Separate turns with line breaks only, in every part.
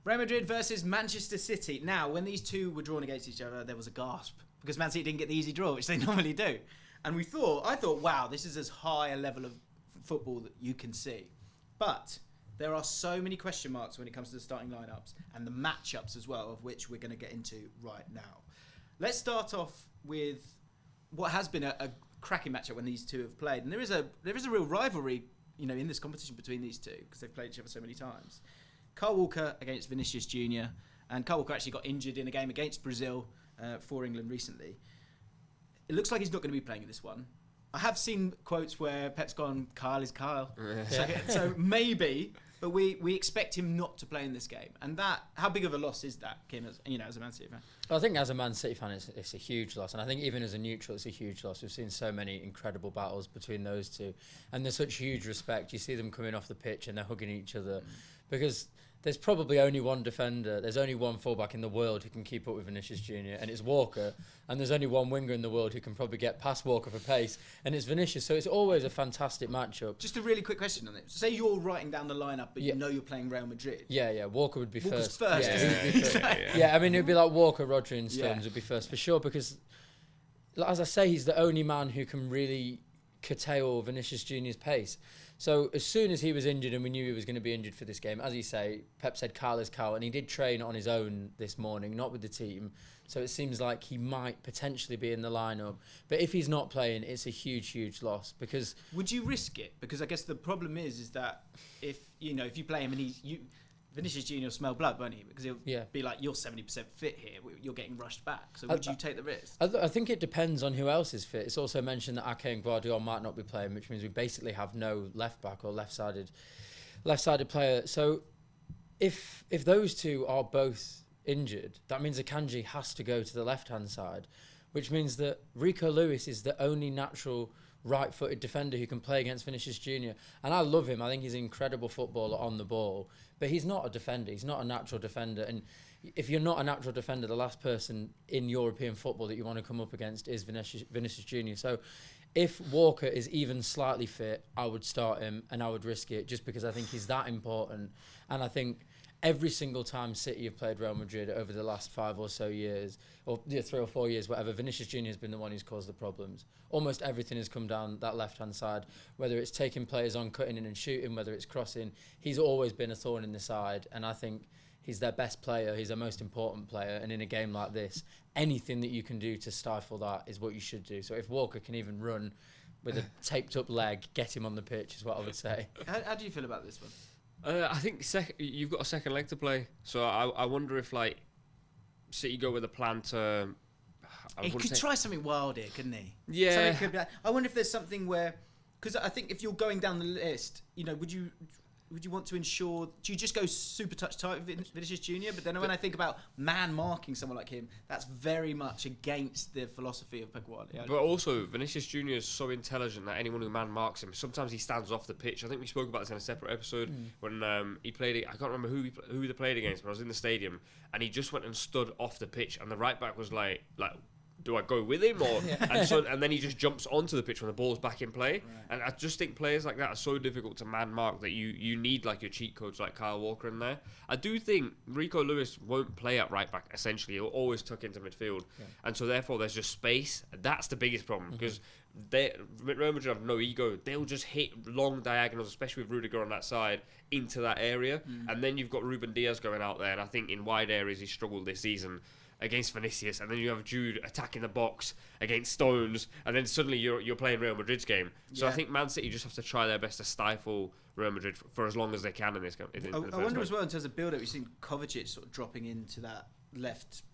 Real Madrid versus Manchester City. Now, when these two were drawn against each other, there was a gasp because Man City didn't get the easy draw, which they normally do. And I thought, wow, this is as high a level of football that you can see. But there are so many question marks when it comes to the starting lineups and the matchups as well, of which we're going to get into right now. Let's start off with what has been a cracking matchup when these two have played, and there is a real rivalry, in this competition between these two because they've played each other so many times. Kyle Walker against Vinicius Jr. and Kyle Walker actually got injured in a game against Brazil for England recently. It looks like he's not going to be playing in this one. I have seen quotes where Pep's gone, Kyle is Kyle. So maybe, but we expect him not to play in this game. And how big of a loss is that, Kim, as a Man City fan?
Well, I think as a Man City fan, it's a huge loss. And I think even as a neutral, it's a huge loss. We've seen so many incredible battles between those two. And there's such huge respect. You see them coming off the pitch and they're hugging each other. Because there's probably only one defender, there's only one fullback in the world who can keep up with Vinicius Jr. and it's Walker, and there's only one winger in the world who can probably get past Walker for pace, and it's Vinicius. So it's always a fantastic matchup. Just
a really quick question on it. So say you're writing down the lineup, but you know you're playing Real Madrid.
Yeah, Walker would be first.
Yeah,
I mean, it would be like Walker, Rodri and Stones would be first for sure, because as I say, he's the only man who can really curtail Vinicius Jr.'s pace. So as soon as he was injured and we knew he was going to be injured for this game, as you say, Pep said Kyle is Kyle, and he did train on his own this morning, not with the team. So it seems like he might potentially be in the lineup. But if he's not playing, it's a huge, huge loss. Because
would you risk it? Because I guess the problem is that if you play him and Vinicius Jr. will smell blood, won't he? Because he'll be like, you're 70% fit here. You're getting rushed back. So would you take the risk?
I think it depends on who else is fit. It's also mentioned that Ake and Guardiola might not be playing, which means we basically have no left back or left-sided player. So if those two are both injured, that means Akanji has to go to the left-hand side, which means that Rico Lewis is the only natural right-footed defender who can play against Vinicius Jr. And I love him. I think he's an incredible footballer on the ball. But he's not a defender. He's not a natural defender. And if you're not a natural defender, the last person in European football that you want to come up against is Vinicius Jr. So if Walker is even slightly fit, I would start him and I would risk it just because I think he's that important. And I think every single time City have played Real Madrid over the last 5 or so years, or 3 or 4 years, whatever, Vinicius Jr. has been the one who's caused the problems. Almost everything has come down that left-hand side, whether it's taking players on, cutting in and shooting, whether it's crossing. He's always been a thorn in the side, and I think he's their best player. He's their most important player, and in a game like this, anything that you can do to stifle that is what you should do. So if Walker can even run with a taped-up leg, get him on the pitch is what I would say.
How do you feel about this one?
I think you've got a second leg to play, so I wonder if City go with a plan to.
He could try something wild here, couldn't he?
Yeah.
I wonder if there's something where, because I think if you're going down the list, would you want to ensure? Do you just go super touch tight with Vinicius Jr.? But then when I think about man marking someone like him, that's very much against the philosophy of Pep Guardiola.
But also, Vinicius Jr. is so intelligent that anyone who man marks him, sometimes he stands off the pitch. I think we spoke about this in a separate episode when he played. I can't remember who they played against, but I was in the stadium and he just went and stood off the pitch, and the right back was like. Do I go with him or and then he just jumps onto the pitch when the ball's back in play? Right. And I just think players like that are so difficult to man mark that you need like your cheat codes like Kyle Walker in there. I do think Rico Lewis won't play at right back. Essentially, he'll always tuck into midfield, and so therefore there's just space. That's the biggest problem because Real Madrid have no ego. They'll just hit long diagonals, especially with Rudiger on that side, into that area, and then you've got Ruben Diaz going out there. And I think in wide areas he struggled this season against Vinicius, and then you have Jude attacking the box against Stones, and then suddenly you're playing Real Madrid's game. So I think Man City just have to try their best to stifle Real Madrid for as long as they can in this game.
I wonder as well in terms of build-up, you've seen Kovacic sort of dropping into that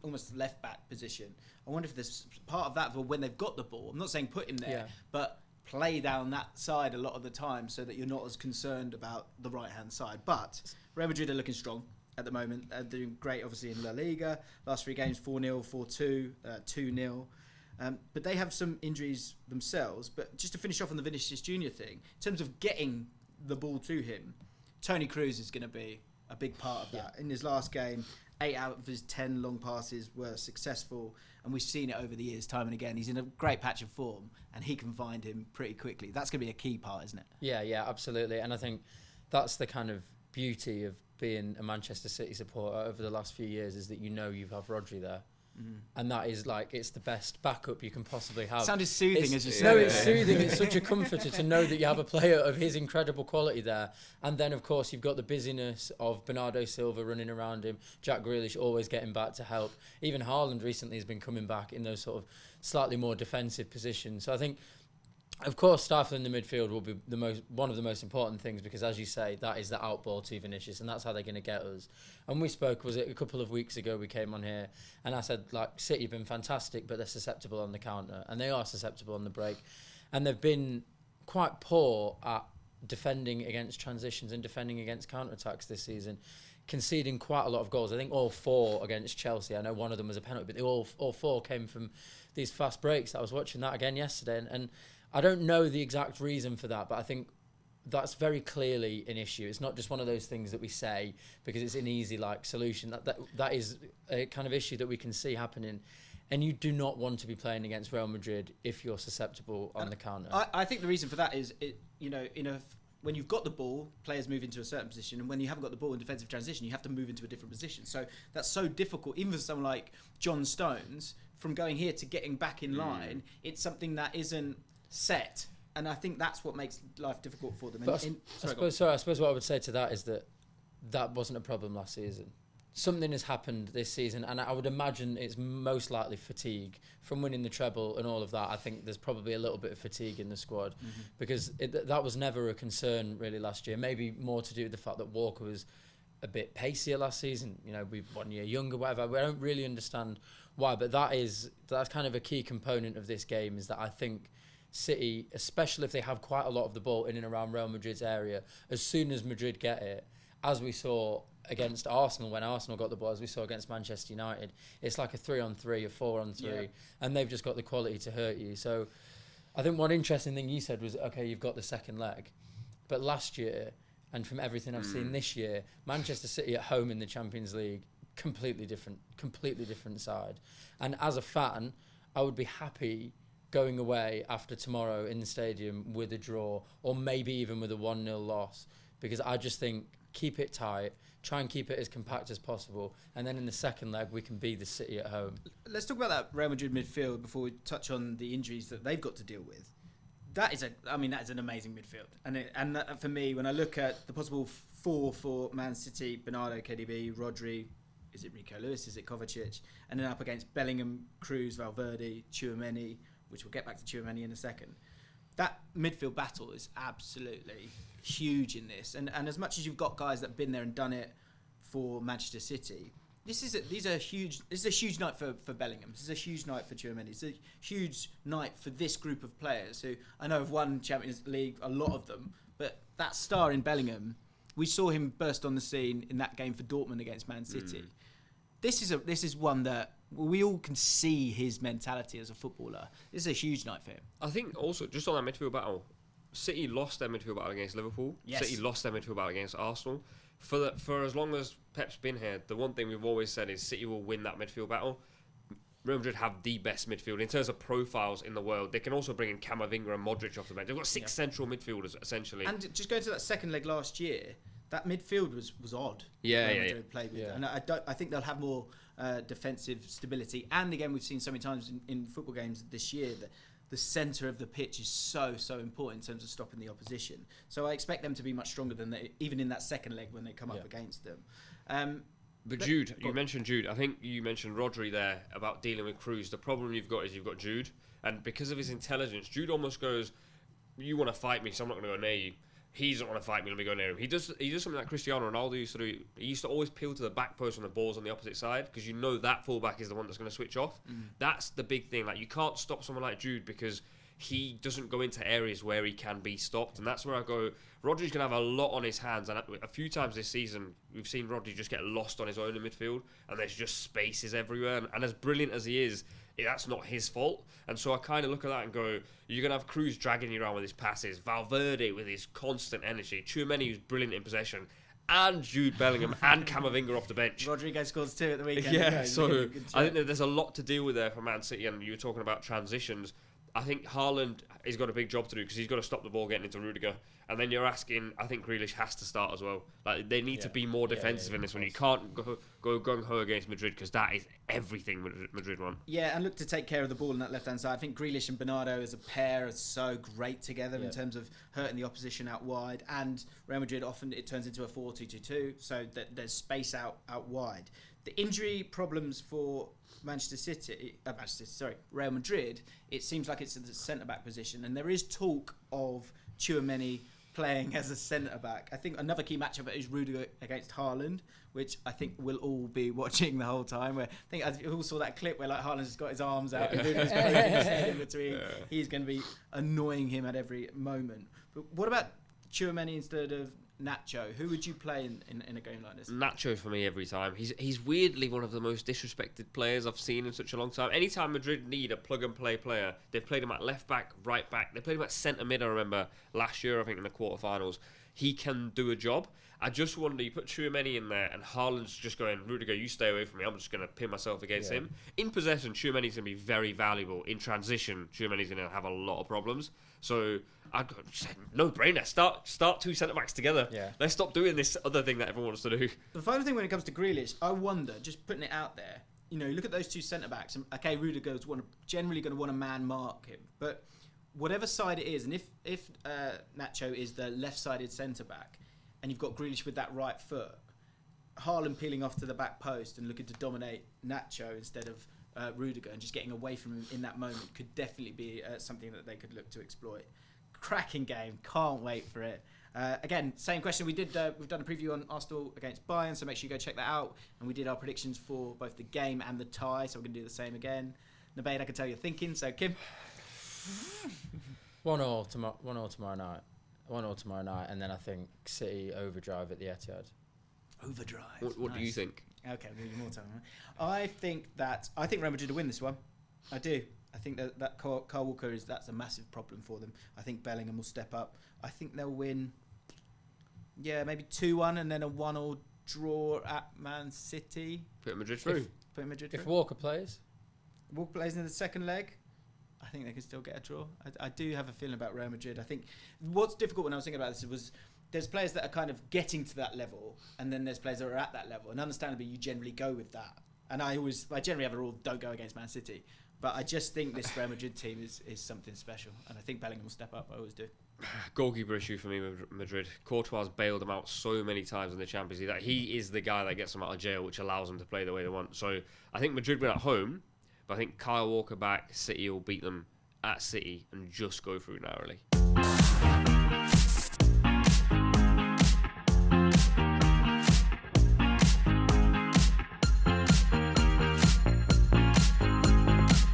almost left back position. I wonder if there's part of that for when they've got the ball. I'm not saying put him there, but play down that side a lot of the time so that you're not as concerned about the right-hand side. But Real Madrid are looking strong at the moment. Doing great, obviously, in La Liga. Last 3 games, 4-0, 4-2, 2-0. But they have some injuries themselves. But just to finish off on the Vinicius Jr. thing, in terms of getting the ball to him, Toni Kroos is going to be a big part of that. In his last game, 8 out of his 10 long passes were successful, and we've seen it over the years time and again. He's in a great patch of form, and he can find him pretty quickly. That's going to be a key part, isn't it?
Yeah, absolutely. And I think that's the kind of beauty of being a Manchester City supporter over the last few years is that you know you have Rodri there. And that is like, it's the best backup you can possibly have.
Sounded soothing as you said.
No, it's soothing. It's such a comforter to know that you have a player of his incredible quality there. And then, of course, you've got the busyness of Bernardo Silva running around him, Jack Grealish always getting back to help. Even Haaland recently has been coming back in those sort of slightly more defensive positions. So I think, of course, stifling the midfield will be one of the most important things, because, as you say, that is the outball to Vinicius, and that's how they're going to get us. And we spoke, was it a couple of weeks ago, we came on here, and I said, like, City have been fantastic, but they're susceptible on the counter, and they are susceptible on the break. And they've been quite poor at defending against transitions and defending against counter-attacks this season, conceding quite a lot of goals. I think all 4 against Chelsea. I know one of them was a penalty, but they all 4 came from these fast breaks. I was watching that again yesterday, and I don't know the exact reason for that, but I think that's very clearly an issue. It's not just one of those things that we say because it's an easy solution. That is a kind of issue that we can see happening. And you do not want to be playing against Real Madrid if you're susceptible on the counter.
I think the reason for that is, when you've got the ball, players move into a certain position, and when you haven't got the ball in defensive transition, you have to move into a different position. So that's so difficult, even for someone like John Stones, from going here to getting back in line. It's something that isn't set, and I think that's what makes life difficult for them.
But I suppose what I would say to that is that wasn't a problem last season. Something has happened this season, and I would imagine it's most likely fatigue from winning the treble and all of that. I think there's probably a little bit of fatigue in the squad, because that was never a concern really last year. Maybe more to do with the fact that Walker was a bit pacier last season. We've 1 year younger, whatever. We don't really understand why, but that's kind of a key component of this game, is that I think City, especially if they have quite a lot of the ball in and around Real Madrid's area, as soon as Madrid get it, as we saw against Arsenal, when Arsenal got the ball, as we saw against Manchester United, it's like a 3-on-3, a 4-on-3, and they've just got the quality to hurt you. So I think one interesting thing you said was, okay, you've got the second leg, but last year, and from everything I've seen this year, Manchester City at home in the Champions League, completely different side. And as a fan, I would be happy going away after tomorrow in the stadium with a draw, or maybe even with a 1-0 loss, because I just think keep it tight, try and keep it as compact as possible, and then in the second leg we can be the City at home.
Let's talk about that Real Madrid midfield before we touch on the injuries that they've got to deal with. That is an amazing midfield, and that, for me, when I look at the possible 4 for Man City: Bernardo, KDB, Rodri, is it Rico Lewis, is it Kovacic, and then up against Bellingham, Cruz, Valverde, Tchouaméni, which we'll get back to Tchouaméni in a second. That midfield battle is absolutely huge in this. And as much as you've got guys that have been there and done it for Manchester City, this is a huge night for Bellingham. This is a huge night for Tchouaméni. It's a huge night for this group of players who I know have won Champions League, a lot of them, but that star in Bellingham, we saw him burst on the scene in that game for Dortmund against Man City. This is one that we all can see his mentality as a footballer. This is a huge night for him.
I think also, just on that midfield battle, City lost their midfield battle against Liverpool.
Yes.
City lost their midfield battle against Arsenal. For as long as Pep's been here, the one thing we've always said is City will win that midfield battle. Real Madrid have the best midfield in terms of profiles in the world. They can also bring in Camavinga and Modric off the bench. They've got 6 central midfielders essentially.
And just going to that second leg last year, that midfield was odd.
Madrid
played with. And I think they'll have more defensive stability. And again, we've seen so many times in football games this year that the centre of the pitch is so important in terms of stopping the opposition. So I expect them to be much stronger than they, even in that second leg when they come up against them.
But Jude, you mentioned Jude. I think you mentioned Rodri there about dealing with Cruz. The problem you've got is you've got Jude, and because of his intelligence, Jude almost goes, "You want to fight me, so I'm not going to go near you." He doesn't want to fight me, let me go near him. He does something that Cristiano Ronaldo used to do. He used to always peel to the back post when the ball's on the opposite side, because you know that fullback is the one that's going to switch off. That's the big thing. Like, you can't stop someone like Jude because he doesn't go into areas where he can be stopped, and that's where I go. Rodri's going to have a lot on his hands, and a few times this season we've seen Rodri just get lost on his own in midfield, and there's just spaces everywhere. And as brilliant as he is, that's not his fault. And so I kind of look at that and go, you're going to have Cruz dragging you around with his passes, Valverde with his constant energy, Tchouaméni who's brilliant in possession, and Jude Bellingham and Camavinga off the bench.
Rodrigo scores 2 at the weekend.
Yeah, so I think that there's a lot to deal with there for Man City, and you were talking about transitions. I think Haaland has got a big job to do because he's got to stop the ball getting into Rudiger. And then you're asking, I think Grealish has to start as well. Like they need to be more defensive in this one. You can't go gung ho against Madrid because that is everything Madrid want.
Yeah, and look to take care of the ball on that left hand side. I think Grealish and Bernardo as a pair are so great together in terms of hurting the opposition out wide. And Real Madrid often it turns into a 4-2-2-2, so that there's space out wide. The injury problems for Real Madrid, it seems like it's the centre back position, and there is talk of Tchouaméni playing as a centre back. I think another key matchup is Rudiger against Haaland, which I think we'll all be watching the whole time. Where I think we all saw that clip where like Haaland's just got his arms out and Rudiger's poking his head in between. He's going to be annoying him at every moment. But what about Tchouaméni instead of Nacho? Who would you play in a game like this?
Nacho for me every time. He's weirdly one of the most disrespected players I've seen in such a long time. Anytime Madrid need a plug and play player, they've played him at left back, right back. They played him at centre mid. I remember last year, I think in the quarterfinals, he can do a job. I just wonder, you put Tchouaméni in there and Haaland's just going, Rudiger, you stay away from me. I'm just going to pin myself against him. In possession, Tchouaméni's going to be very valuable. In transition, Tchouaméni's going to have a lot of problems. So I'd go, no brainer. Start two centre backs together. Yeah. Let's stop doing this other thing that everyone wants to do.
The final thing when it comes to Grealish, I wonder, just putting it out there, you look at those two centre backs, and okay, Rudiger's generally going to want a man mark him, but whatever side it is, and if Nacho is the left-sided centre back, and you've got Grealish with that right foot, Haaland peeling off to the back post and looking to dominate Nacho instead of Rudiger and just getting away from him in that moment could definitely be something that they could look to exploit. Cracking game, can't wait for it. Again, same question. We've done a preview on Arsenal against Bayern, so make sure you go check that out. And we did our predictions for both the game and the tie, so we're going to do the same again. Nubaid, I can tell you're thinking, so Kim?
1-1 tomorrow night. 1-1 tomorrow night, and then I think City overdrive at the Etihad.
Overdrive.
What
nice.
do you think?
Okay, we'll give you more time. I think Real Madrid will win this one. I do. I think that Kyle Walker that's a massive problem for them. I think Bellingham will step up. I think they'll win. Yeah, maybe 2-1 and then a 1-1 draw at Man City.
Put Madrid through.
If Walker plays
in the second leg, I think they can still get a draw. I do have a feeling about Real Madrid. I think what's difficult when I was thinking about this was there's players that are kind of getting to that level, and then there's players that are at that level. And understandably, you generally go with that. And I generally have a rule: don't go against Man City. But I just think this Real Madrid team is something special, and I think Bellingham will step up. I always do.
Goalkeeper issue for me with Madrid. Courtois bailed them out so many times in the Champions League that he is the guy that gets them out of jail, which allows them to play the way they want. So I think Madrid win at home, but I think Kyle Walker back, City will beat them at City and just go through narrowly.